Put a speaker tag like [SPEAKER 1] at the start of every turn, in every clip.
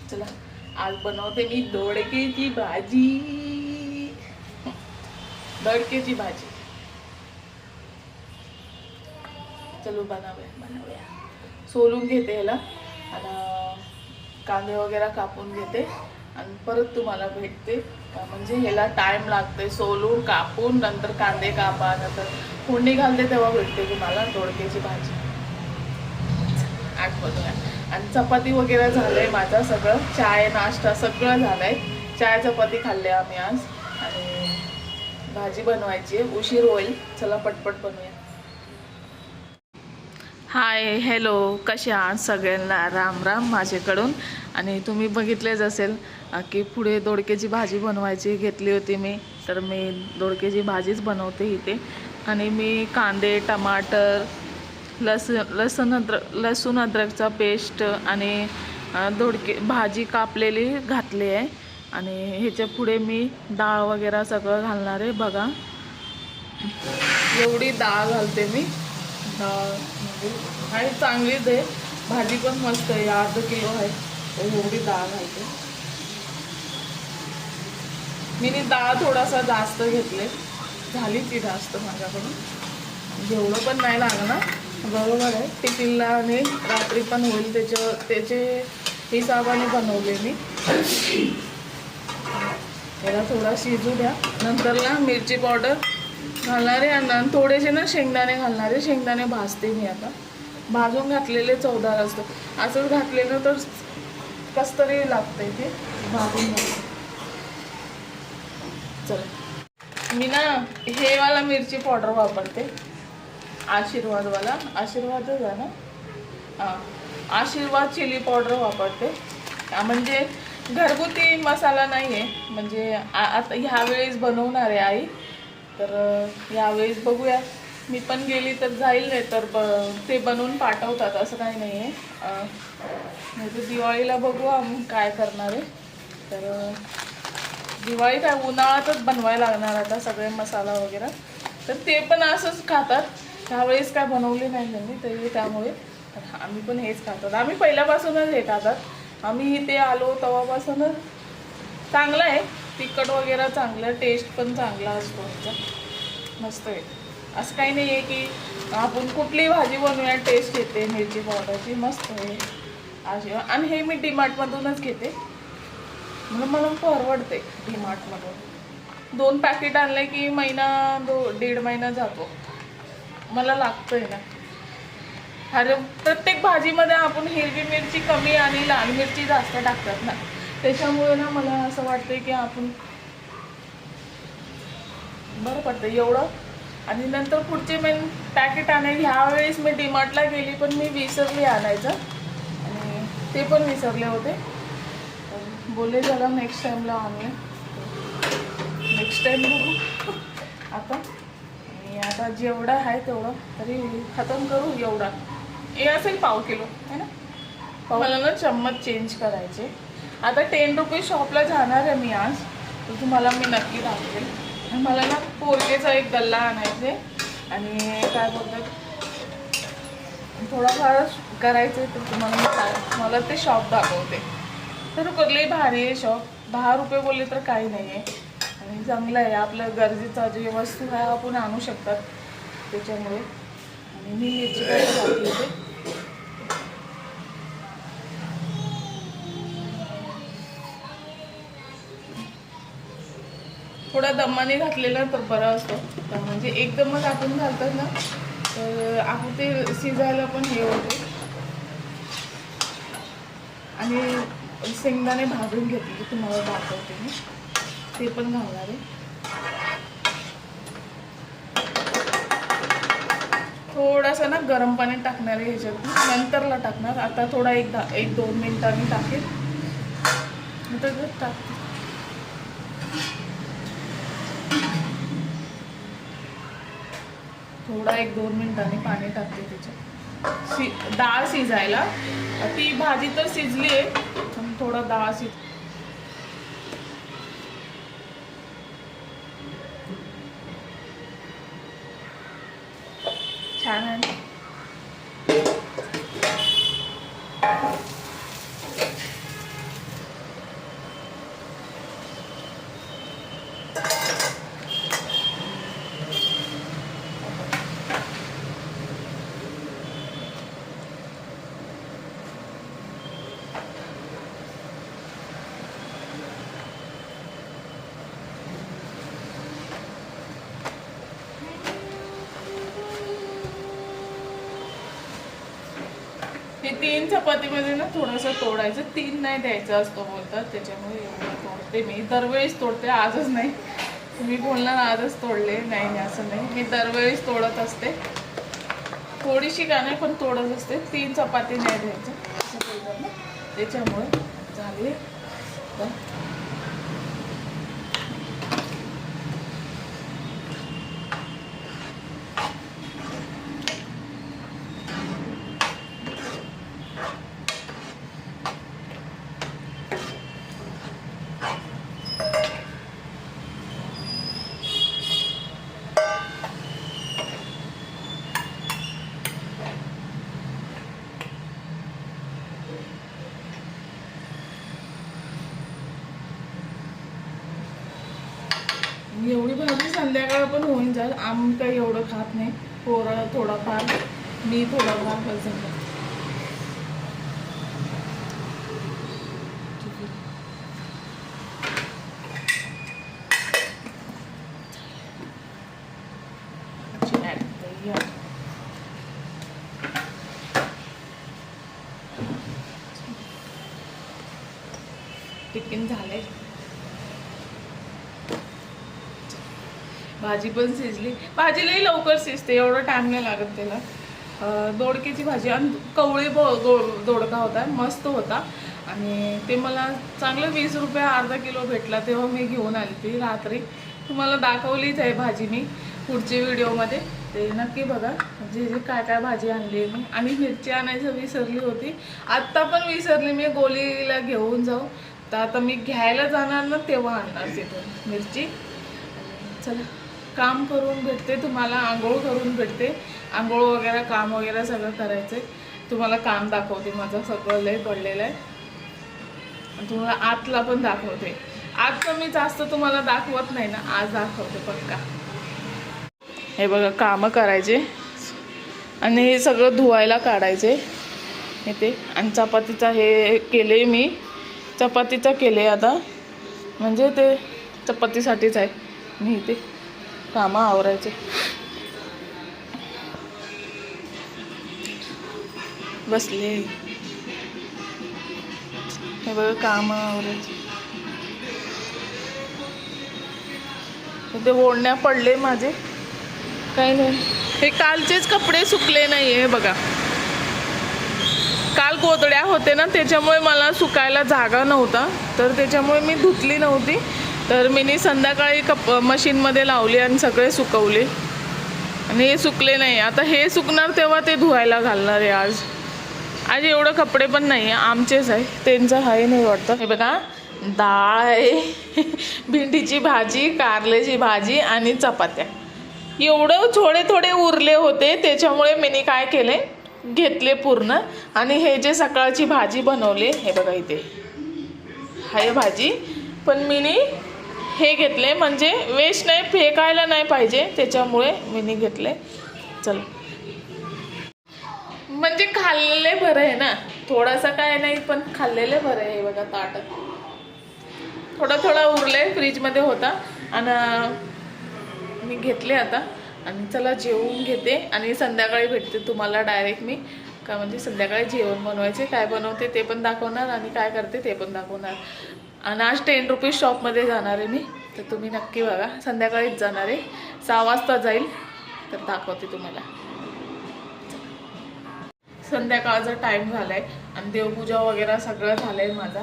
[SPEAKER 1] चला आज बनवते मी दोडकेची भाजी. दोडकेची भाजी चलो बनवूया. सोलून घेते ह्याला आणि कांदे वगैरे कापून घेते आणि परत तुम्हाला भेटते. म्हणजे ह्याला टाइम लागते सोलून कापून नंतर कांदे कापा नंतर फोडणी घालते तेव्हा भेटते तुम्हाला दोडकेची भाजी. आज बनवूया. आणि चपाती वगैरे झालंय माझं सगळं. चाय नाश्ता सगळं झालंय. चाय चपाती खाल्ले आम्ही आज आणि भाजी बनवायची आहे. उशीर होईल. चला पटपट बनवूया. हाय हॅलो कसे आहात सगळ्यांना. राम राम माझ्याकडून. आणि तुम्ही बघितलेच असेल की पुढे दोडकेची भाजी बनवायची घेतली होती मी. तर मी दोडकेची भाजीच बनवते इथे. आणि मी कांदे टमाटर लसूण अद्रकचा पेस्ट आणि दोडके भाजी कापलेली घातली आहे. आणि ह्याच्या पुढे मी डाळ वगैरे सगळं घालणार आहे. बघा एवढी डाळ घालते मी. डाळ म्हणजे आहे चांगलीच आहे. भाजी पण मस्त आहे. अर्धा किलो आहे एवढी डाळ घालते मी. डाळ थोडासा जास्त घेतले. झाली ती जास्त माझ्याकडून. जेवढं पण नाही लागणार बरोबर आहे. टिफिनला आणि रात्री पण होईल त्याचे हिसाबाने बनवले मी. याला थोडा शिजू द्या. नंतरला मिरची पावडर घालणार आहे आणि थोडेसे ना शेंगदाणे घालणार आहे. शेंगदाणे भाजते मी आता. भाजून घातलेले चवदार असतं. असंच घातलेलं तर कसं तरी लागतंय ते भाजून घालते. चला मी ना हे वाला मिरची पावडर वापरते. आशीर्वादवाला. आशीर्वादच आहे ना. हां आशीर्वाद चिली पावडर वापरते. म्हणजे घरगुती मसाला नाही आहे. म्हणजे आता ह्यावेळेस बनवणार आहे आई. तर यावेळेस बघूया. मी पण गेली तर जाईल. नाही तर ते बनवून पाठवतात असं काही नाही आहे. नाही तर दिवाळीला बघू आम्ही काय करणार आहे. तर दिवाळी काय उन्हाळ्यातच बनवायला लागणार आता सगळे मसाला वगैरे. तर ते पण असंच खातात. त्यावेळेस काय बनवले नाही त्यांनी तरी त्यामुळे आम्ही पण हेच खातात. आम्ही पहिल्यापासूनच हे खातात. आम्ही इथे आलो तेव्हापासूनच. चांगलं आहे तिखट वगैरे चांगलं. टेस्ट पण चांगला असतो ह्याचा. मस्त आहे. असं काही नाही आहे की आपण कुठलीही भाजी बनवूया टेस्ट येते मिरची पावडरची. मस्त आहे अशी. आणि हे मी डीमार्टमधूनच घेते म्हणून मला परवडते. डीमार्टमधून 2 पॅकेट आणले की महिना 1.5 महिना जातो. मला लागतंय ना. अरे प्रत्येक भाजीमध्ये आपण हिरवी मिरची कमी आणि लाल मिरची जास्त टाकतात ना. त्याच्यामुळे ना मला असं वाटतं की आपण बरं पडतं एवढं. आणि नंतर पुढचे मेन पॅकेट आणायला ह्यावेळेस मी डीमार्टला गेली पण मी विसरली आणायचं. आणि ते पण विसरले होते. बोलले जरा नेक्स्ट टाईमला आणूया. नेक्स्ट टाईम बघू आता. आणि आता जेवढं आहे तेवढं तरी खतम करू. एवढा हे असेल पाव किलो आहे ना. मला ना चम्मच चेंज करायचे. आता 10 रुपये शॉपला जाणार आहे मी आज. तर तुम्हाला मी नक्की दाखवेल. मला ना पोरकेचा एक गल्ला आणायचे आणि काय बोलतात थोडाफार करायचं आहे. तर तुम्हाला मला ते शॉप दाखवते. तर कुठलेही भारी आहे शॉप. 10 रुपये बोलले तर काही नाही आहे. आणि चांगलं आहे. आपल्या गरजेचा जे वस्तू आहे आपण आणू शकतात त्याच्यामुळे. आणि मी मिरची पावडर घातली होते. थोडा दमाने घातलेला तर बरं असतो. म्हणजे एकदमच आपण घालतात ना तर आपण ते शिजायला पण हे होते. आणि शेंगदाणे भाजून घेतले तुम्हाला दाखवते मी. ते पण घालणार आहे. थोडासा ना गरम पाणी टाकणार आहे ह्याच्यात. नंतरला टाकणार. आता थोडा 1-2 मिनिटांनी टाकेल. नंतर टाकते. थोडा 1-2 मिनिटांनी पाणी टाकते त्याच्यात. डाळ शिजायला. ती भाजी तर शिजली आहे पण थोडा डाळ छान आहे. 3 चपातीमध्ये ना थोडंसं तोडायचं, 3 नाही द्यायचं असतो बोलतात, त्याच्यामुळे एवढं तोडते मी. दरवेळेस तोडते, आजच नाही. तुम्ही बोलणार आजच तोडले, नाही असं नाही, मी दरवेळेस तोडत असते. थोडीशी का नाही पण तोडत असते. 3 चपाती नाही द्यायचं असं बोलतात ना, त्याच्यामुळे चालेल. एवढी भाजी संध्याकाळ पण होऊन जाईल. आम्ही काही एवढं खात नाही, पोरं थोडाफार, मी थोडाफार बस झालं. टिफिन झाले, भाजी पण शिजली. भाजी लई लवकर शिजते, एवढं टाइम नाही लागत त्याला. दोडक्याची भाजी आणि कवळी दोडका होता, मस्त होता. आणि ते मला चांगलं 20 रुपये अर्धा किलो भेटला, तेव्हा मी घेऊन आली ती रात्री. तुम्हाला दाखवलीच आहे भाजी मी पुढच्या व्हिडिओमध्ये, ते नक्की बघा. जे काय काय भाजी आणली आहे मी. आणि मिरची आणायचं विसरली होती, आत्ता पण विसरली मी. गोलीला घेऊन जाऊ तर आता मी घ्यायला जाणार ना, तेव्हा आणणार तिथून मिरची. चला, काम करून भेटते तुम्हाला, आंघोळ करून भेटते. आंघोळ वगैरे काम वगैरे सगळं करायचं. तुम्हाला काम दाखवते, माझं सगळं लय पडलेलं आहे. आणि तुम्हाला आतला पण दाखवते. आजचं मी जास्त तुम्हाला दाखवत नाही ना, आज दाखवते पक्का. हे बघा, कामं करायचे आणि हे सगळं धुवायला काढायचे इथे. आणि चपातीचा हे केले मी, चपातीचा केले आता, म्हणजे ते चपातीसाठीच आहे. मी इथे कामं आवरायचे, बसले. हे बघा, कामं आवरायचे. ते ओढण्या पडले माझे, काही नाही. हे कालचेच कपडे सुकले नाही आहे बघा. काल गोधड्या होते ना, त्याच्यामुळे मला सुकायला जागा नव्हता, तर त्याच्यामुळे मी धुतली नव्हती. तर मी संध्याकाळी मशीनमध्ये लावली आणि सगळे सुकवले. आणि हे सुकले नाही. आता हे सुकणार तेव्हा ते धुवायला घालणार आहे. आज एवढं कपडे पण नाही आहे, आमचेच आहे, त्यांचं आहे नाही वाटतं. हे बघा, डाळ आहे, भेंडीची भाजी, कारल्याची भाजी आणि चपात्या. एवढं थोडे थोडे उरले होते, त्याच्यामुळे मी काय केले, घेतले पूर्ण. आणि हे जे सकाळची भाजी बनवली, हे बघा इथे आहे भाजी, पण मी हे घेतले, म्हणजे वेस्ट नाही, फेकायला नाही पाहिजे, त्याच्यामुळे मी घेतले. चला, म्हणजे खाल्लेले बरं आहे ना, थोडासा काय नाही, पण खाल्लेले बरं आहे. बघा, ताट थोडा थोडा उरले, फ्रीजमध्ये होता आणि मी घेतले आता. आणि चला, जेवून घेते आणि संध्याकाळी भेटते तुम्हाला डायरेक्ट मी. का म्हणजे संध्याकाळी जेवण बनवायचे, काय बनवते ते पण दाखवणार आणि काय करते ते पण दाखवणार. आणि आज 10 रुपीज शॉपमध्ये जाणार आहे मी, तर तुम्ही नक्की बघा. संध्याकाळीच जाणार आहे, 6 वाजता जाईल, तर दाखवते तुम्हाला. संध्याकाळचा टाईम झाला आहे आणि देवपूजा वगैरे सगळं झालं आहे माझा.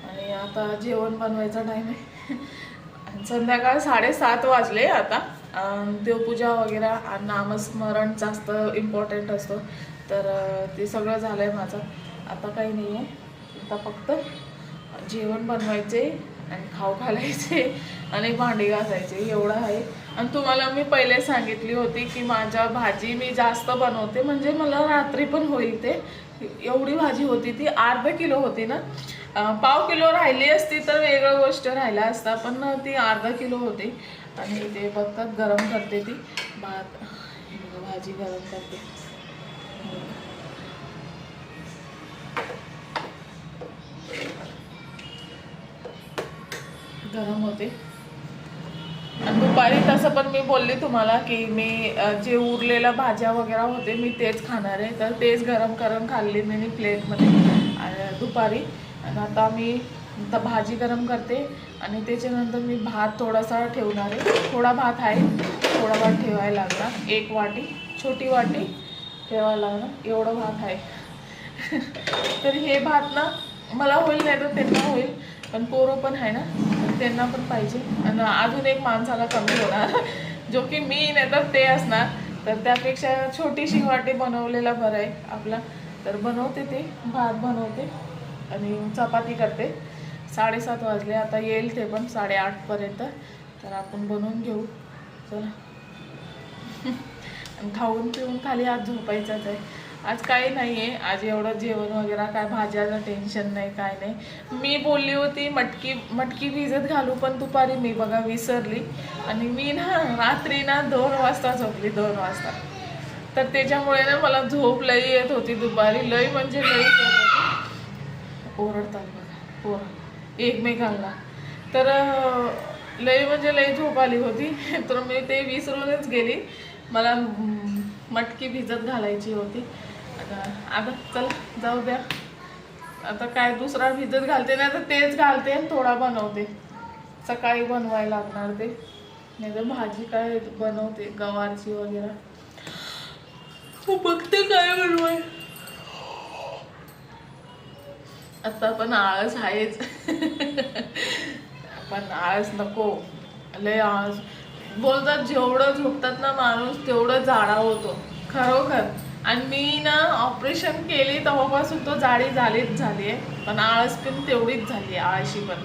[SPEAKER 1] आणि आता जेवण बनवायचा टाईम आहे. संध्याकाळ 7:30 वाजले आता. देवपूजा वगैरे आणि नामस्मरण जास्त इम्पॉर्टंट असतं, तर ते सगळं झालं आहे माझं. आता काही नाही आहे, आता फक्त जेवण बनवायचे आणि खाऊ घालायचे आणि भांडी घासायचे, एवढं आहे. आणि तुम्हाला मी पहिले सांगितली होती की माझ्या भाजी मी जास्त बनवते, म्हणजे मला रात्री पण होईल. ते एवढी भाजी होती, ती अर्धा किलो होती ना. पाव किलो राहिली असती तर वेगळं गोष्ट राहिला असता, पण ती अर्धा किलो होती. आणि ते बघतात, गरम करते ती भाजी, गरम करते. गरम होते. आणि दुपारी तसं पण मी बोलली तुम्हाला की मी जे उरलेल्या भाज्या वगैरे होते मी तेच खाणार आहे, तर तेच गरम करून खाल्ली मी प्लेटमध्ये दुपारी. आणि आता मी भाजी गरम करते आणि त्याच्यानंतर मी भात थोडासा ठेवणार आहे. थोडा भात आहे, थोडा भात ठेवायला लागणार. 1 वाटी, छोटी वाटी ठेवायला लागणार, एवढं भात आहे. तर हे भात ना मला होईल नाही तर त्यांना होईल, पण पोरं पण आहे ना, त्यांना पण पाहिजे. आणि अजून एक माणसाला कमी होणार, जो की मी नाही तर ते असणार. तर त्यापेक्षा छोटीशी वाटी बनवलेला बरं आहे आपला. तर बनवते ते भात बनवते आणि चपाती करते. 7:30 वाजले, आता येईल ते पण 8:30पर्यंत. तर आपण बनवून घेऊ चला. खाऊन पिऊन खाली आज झोपायचंच आहे. आज काही नाही आहे, आज एवढं जेवण वगैरे काय भाज्याचं टेन्शन नाही, काय नाही. मी बोलली होती मटकी भिजत घालू, पण दुपारी मी बघा विसरली आणि मी ना रात्री ना 2 वाजता झोपली, 2 वाजता. तर त्याच्यामुळे ना मला झोप लई येत होती दुपारी, लई म्हणजे लई झोप होती. ओरडतात बघा पोरं एकमेकांना, तर लई म्हणजे लई झोप आली होती. तर मी ते विसरूनच गेली, मला मटकी भिजत घालायची होती. आता चल जाऊ द्या, आता काय दुसरा भिजत घालते ना तर तेच घालते आणि थोडा बनवते. सकाळी बनवायला लागणार ते, नाही तर भाजी काय बनवते गवारची वगैरे, बघते काय बनवाय. आता पण आळस आहेच. पण आळस नको, लय आळस. बोलतात जेवढं झोपतात ना माणूस तेवढं जाडा होतो, खरोखर. आणि मी ना ऑपरेशन केली तेव्हापासून तो जाडी झालीच झाली आहे, पण आळस पण तेवढीच झाली आहे, आळशी पण.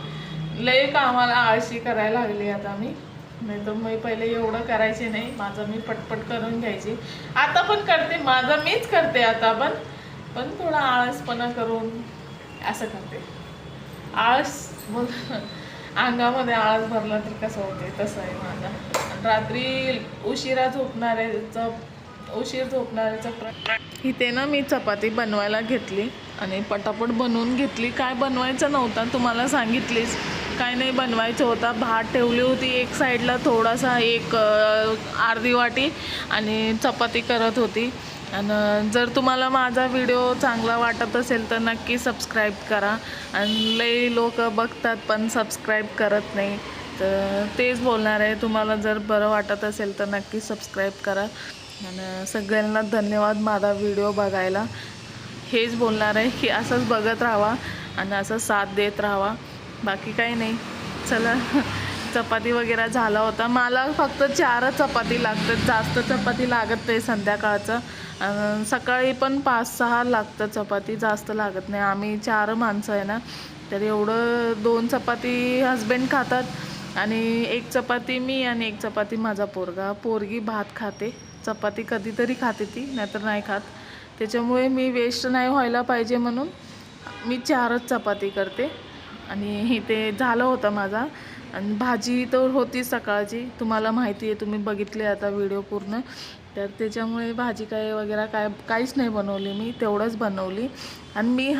[SPEAKER 1] लय कामाला आळशी करायला लागली आता मी, नाही तर मी पहिले एवढं करायचे नाही. माझं मी पटपट करून घ्यायची, आता पण करते, माझं मीच करते आता पण थोडा आळसपणा करून असं करते. आळस बोल, अंगामध्ये आळस भरला तर कसं होते तसं आहे माझा. रात्री उशिरा उशीर झोपणाऱ्याचा इथे ना मी चपाती बनवायला घेतली आणि पटापट बनवून घेतली. काय बनवायचं नव्हतं, तुम्हाला सांगितलीच, काय नाही बनवायचं होतं. भात ठेवली होती एक साईडला, थोडासा एक अर्धी वाटी, आणि चपाती करत होती. आणि जर तुम्हाला माझा व्हिडिओ चांगला वाटत असेल तर नक्की सबस्क्राईब करा. आणि लई लोक बघतात पण सबस्क्राईब करत नाही, तर तेच बोलणार आहे. तुम्हाला जर बरं वाटत असेल तर नक्की सबस्क्राईब करा. आणि सगळ्यांना धन्यवाद माझा व्हिडिओ बघायला. हेच बोलणार आहे की असंच बघत राहावा आणि असं साथ देत राहावा, बाकी काही नाही. चला, चपाती वगैरे झाला होता. मला फक्त 4 चपाती लागतात, जास्त चपाती लागत नाही संध्याकाळचं. सकाळी पण 5-6 लागतं चपाती, जास्त लागत नाही. आम्ही 4 माणसं आहे ना, तर एवढं 2 चपाती हस्बंड खातात आणि 1 चपाती मी आणि 1 चपाती माझा पोरगी भात खाते. चपाती कधीतरी खाते ती, नाहीतर नाही खात. त्याच्यामुळे मी वेस्ट नाही व्हायला पाहिजे म्हणून मी 4च चपाती करते. आणि इथे झालं होतं माझा. आणि भाजी तर होती सकाळची, तुम्हाला माहिती आहे, तुम्ही बघितले आता व्हिडिओ पूर्ण. तर त्याच्यामुळे भाजी काहीच नाही बनवली, मी तेवढंच बनवली. आणि मी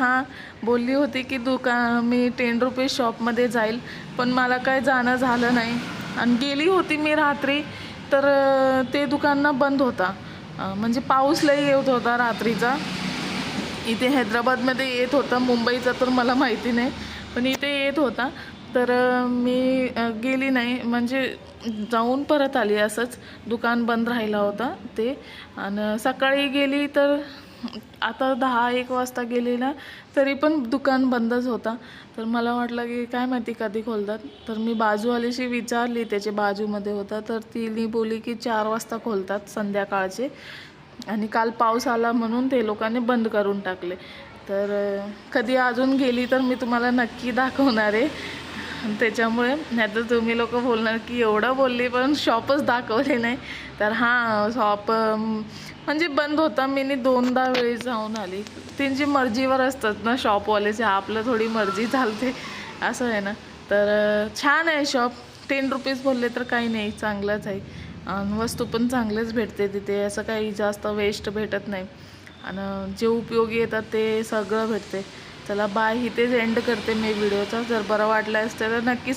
[SPEAKER 1] बोलली होती की मी 10 रुपीज शॉपमध्ये जाईल, पण मला काय जाणं झालं नाही. आणि गेली होती मी रात्री, तर ते दुकान बंद होता. म्हणजे पाऊस लई येत होता रात्रीचा. इथे हैदराबादमध्ये येत होता, मुंबईचा तर मला माहिती नाही, पण इथे येत होता. तर मी गेली नाही, म्हणजे जाऊन परत आली. असंच दुकान बंद राहिला होता ते. आणि सकाळी गेली तर आता 10-1 वाजता गेली ना, तरी पण दुकान बंदच होता. तर मला वाटलं की काय माहिती कधी खोलतात. तर मी बाजूवालीशी विचारली, त्याच्या बाजूमध्ये होता, तर तिने बोलली की 4 वाजता खोलतात संध्याकाळचे. आणि काल पाऊस आला म्हणून ते लोकांनी बंद करून टाकले. तर कधी अजून गेली तर मी तुम्हाला नक्की दाखवणार आहे. त्याच्यामुळे नाही तर तुम्ही लोक बोलणार की एवढं बोलली पण शॉपच दाखवले नाही. तर शॉप म्हणजे बंद होता. मी 2दा वेळी जाऊन आली. त्यांची मर्जीवर असतात ना शॉपवाल्याचे, आपलं थोडी मर्जी चालते, असं आहे ना. तर छान आहे शॉप. 10 रुपीज बोलले तर काही नाही, चांगलंच आहे. आणि वस्तू पण चांगलेच भेटते तिथे, असं काही जास्त वेस्ट भेटत नाही. आणि जे उपयोगी येतात ते सगळं भेटते. चला बाय, इथेच एंड करते मी व्हिडिओचा. जर बरं वाटलं असतं तर नक्की